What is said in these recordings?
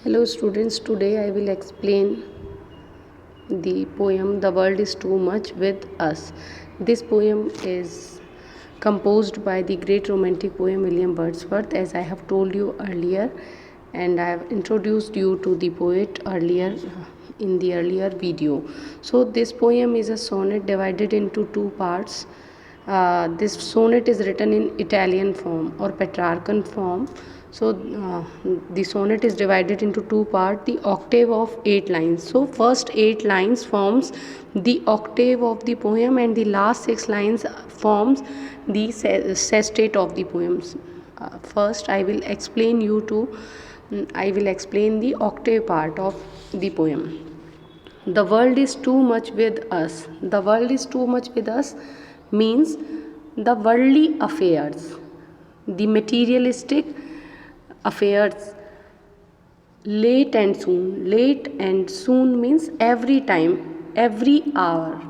Hello students, today I will explain the poem The World is Too Much with Us. This poem is composed by the great romantic poet William Wordsworth, as I have told you earlier, and I have introduced you to the poet earlier in the earlier video. So this poem is a sonnet divided into two parts. This sonnet is written in Italian form or Petrarchan form. So the sonnet is divided into two parts, the octave of 8 lines. So first 8 lines forms the octave of the poem, and the last 6 lines forms the sestet of the poems. First I will explain the octave part of the poem. The world is too much with us. The world is too much with us means the worldly affairs, the materialistic affairs, late and soon. Late and soon means every time, every hour.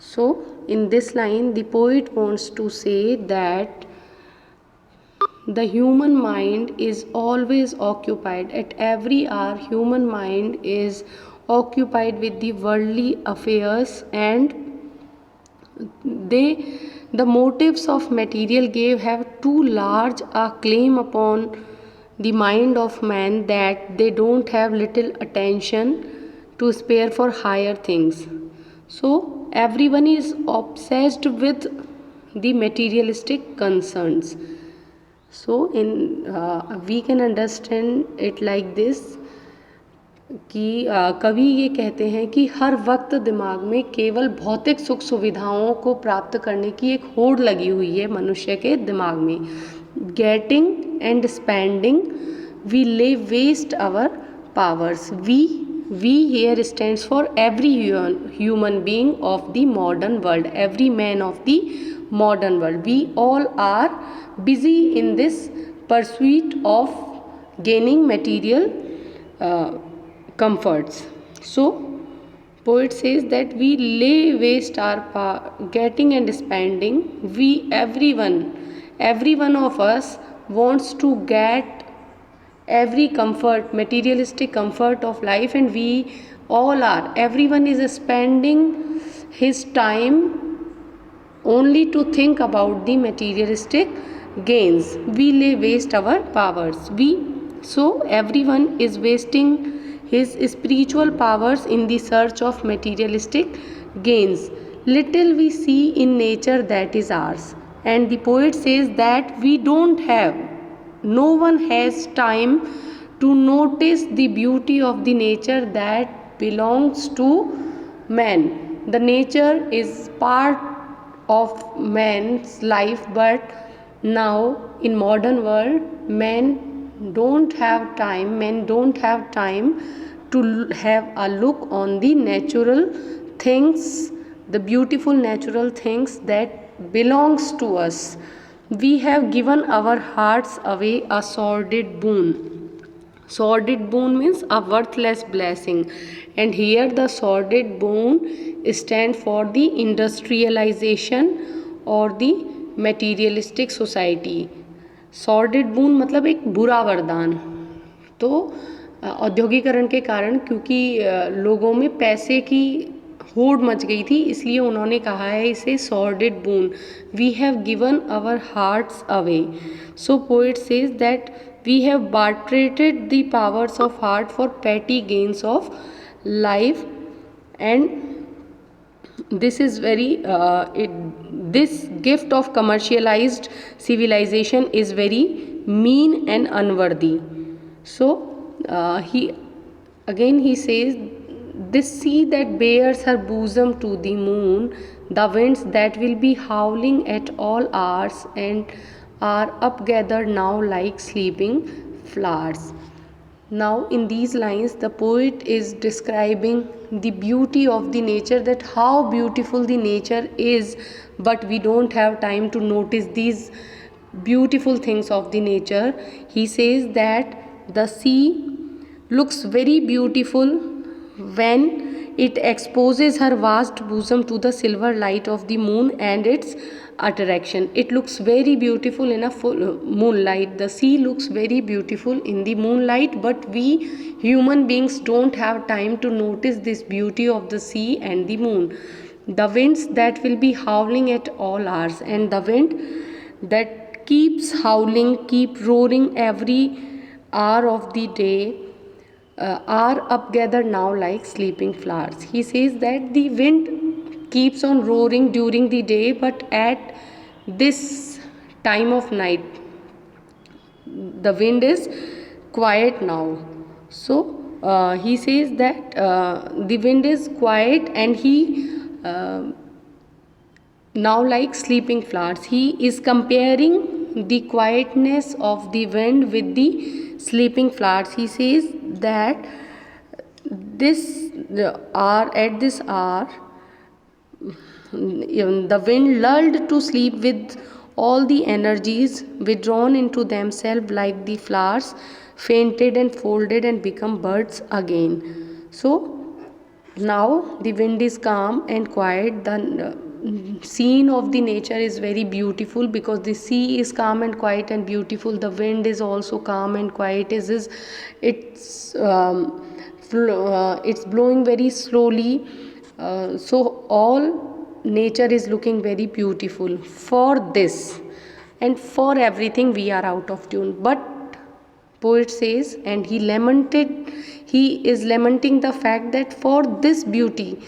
So, in this line, the poet wants to say that the human mind is always occupied. At every hour, human mind is occupied with the worldly affairs, and the motives of material gain have too large a claim upon the mind of man that they don't have little attention to spare for higher things. So everyone is obsessed with the materialistic concerns. So we can understand it like this कि कवि ये कहते हैं कि हर वक्त दिमाग में केवल भौतिक सुख सुविधाओं को प्राप्त करने की एक होड़ लगी हुई है मनुष्य के दिमाग में. Getting and spending we lay waste our powers. We here stands for every human being of the modern world, every man of the modern world. We all are busy in this pursuit of gaining material comforts. So poet says that we lay waste our getting and spending. Every one of us wants to get every comfort, materialistic comfort of life, and everyone is spending his time only to think about the materialistic gains. We lay waste our powers. So everyone is wasting his spiritual powers in the search of materialistic gains. Little we see in nature that is ours. And the poet says that no one has time to notice the beauty of the nature that belongs to man. The nature is part of man's life, but now in modern world men don't have time to have a look on the natural things, the beautiful natural things that belongs to us. We have given our hearts away a sordid boon. Sordid boon means a worthless blessing, and here the sordid boon stands for the industrialization or the materialistic society. Sordid boon मतलब एक बुरा वरदान. तो औद्योगिकरण के कारण क्योंकि लोगों में पैसे की होड़ मच गई थी, इसलिए उन्होंने कहा है इसे sordid boon. We have given our hearts away. So poet says that we have bartered the powers of heart for petty gains of life, and this is this gift of commercialized civilization is very mean and unworthy. So he says, this sea that bears her bosom to the moon, the winds that will be howling at all hours and are upgathered now like sleeping flowers. Now in these lines the poet is describing the beauty of the nature, that how beautiful the nature is, but we don't have time to notice these beautiful things of the nature. He says that the sea looks very beautiful when it exposes her vast bosom to the silver light of the moon and its attraction. It looks very beautiful in a full moonlight. The sea looks very beautiful in the moonlight, but we human beings don't have time to notice this beauty of the sea and the moon. The winds that will be howling at all hours, and the wind that keeps howling, keep roaring every hour of the day, are up gathered now like sleeping flowers. He says that the wind keeps on roaring during the day, but at this time of night, the wind is quiet now. So he says that the wind is quiet, and he now like sleeping flowers. He is comparing the quietness of the wind with the sleeping flowers. He says that this hour, at this hour, the wind lulled to sleep with all the energies withdrawn into themselves like the flowers, fainted and folded and become birds again. So now the wind is calm and quiet. The scene of the nature is very beautiful, because the sea is calm and quiet and beautiful. The wind is also calm and quiet. It's it's blowing very slowly. So all nature is looking very beautiful. For this and for everything, we are out of tune. But poet says, and he is lamenting the fact that for this beauty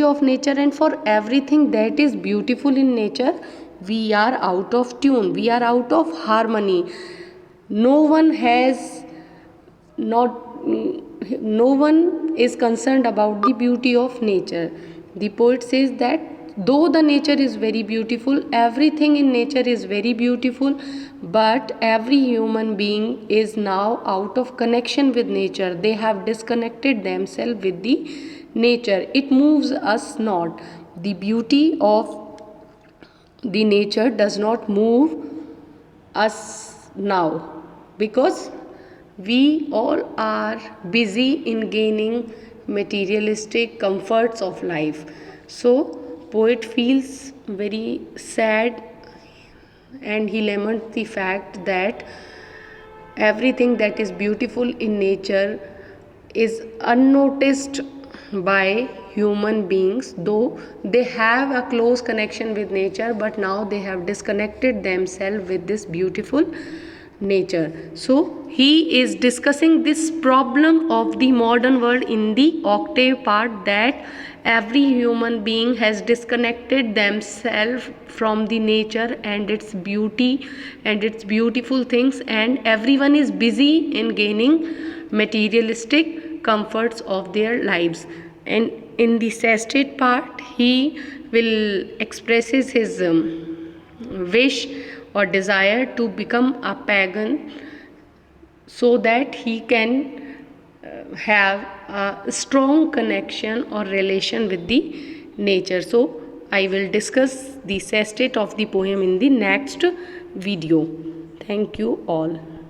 of nature, and for everything that is beautiful in nature, we are out of tune, we are out of harmony. No one has not no one is concerned about the beauty of nature. The poet says that though the nature is very beautiful, everything in nature is very beautiful, but every human being is now out of connection with nature. They have disconnected themselves with the nature. It moves us not. The beauty of the nature does not move us now, because we all are busy in gaining materialistic comforts of life. So poet feels very sad, and he laments the fact that everything that is beautiful in nature is unnoticed by human beings, though they have a close connection with nature, but now they have disconnected themselves with this beautiful nature. So he is discussing this problem of the modern world in the octave part, that every human being has disconnected themselves from the nature and its beauty and its beautiful things, and everyone is busy in gaining materialistic comforts of their lives. And in the sestate part, he will expresses his wish or desire to become a pagan, so that he can have a strong connection or relation with the nature. So I will discuss the sestate of the poem in the next video. Thank you all.